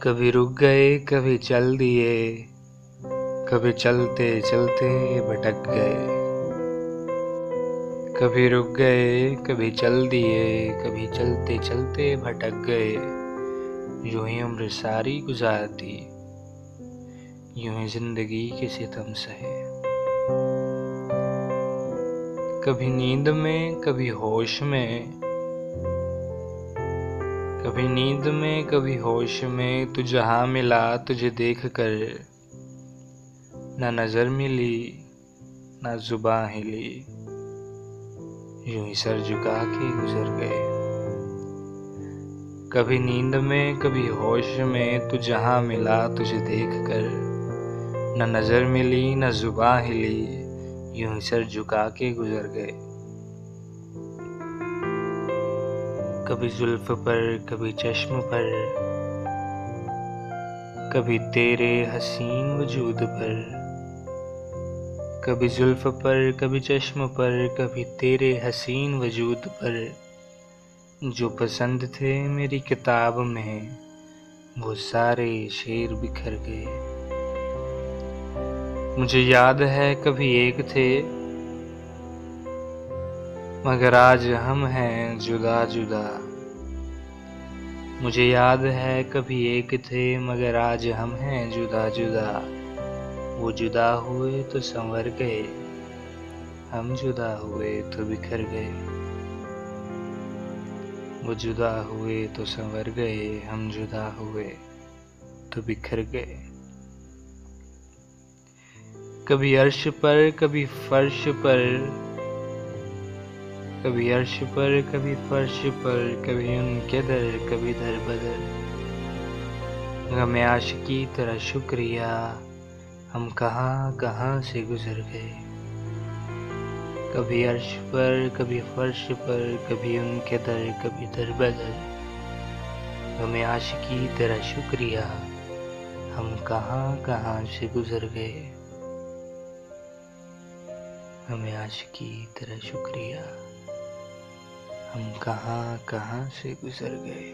कभी रुक गए कभी चल दिए, कभी चलते चलते भटक गए। कभी रुक गए कभी चल दिए, कभी चलते चलते भटक गए। यूं ही उम्र सारी गुजार दी, यूं ही जिंदगी के सितम सहे। कभी नींद में कभी होश में, कभी नींद में कभी होश में, तू जहां मिला तुझे देख कर, ना नजर मिली ना जुबां हिली, यूं ही सर झुका के गुजर गए। कभी नींद में कभी होश में, तू जहां मिला तुझे देख कर, ना नजर मिली ना जुबां हिली, यूं ही सर झुका के गुजर गए। कभी जुल्फ पर कभी चश्म पर, कभी तेरे हसीन वजूद पर। कभी जुल्फ पर कभी चश्म पर, कभी तेरे हसीन वजूद पर। जो पसंद थे मेरी किताब में, वो सारे शेर बिखर गए। मुझे याद है कभी एक थे, मगर आज हम हैं जुदा जुदा। मुझे याद है कभी एक थे, मगर आज हम हैं जुदा जुदा। वो जुदा हुए तो संवर गए, हम जुदा हुए तो बिखर गए। वो जुदा हुए तो संवर गए, हम जुदा हुए तो बिखर गए। कभी अर्श पर कभी फर्श पर, कभी अर्श पर कभी फर्श पर, कभी उनके दर कभी दर बदर। गम आशिकी तेरा शुक्रिया, हम कहाँ कहाँ से गुजर गए। कभी अर्श पर कभी फर्श पर, कभी उनके दर कभी दर बदर। गम आशिकी तेरा शुक्रिया, हम कहाँ कहाँ से गुजर गए। हमें आशिकी तेरा शुक्रिया, हम कहाँ कहाँ से गुजर गए।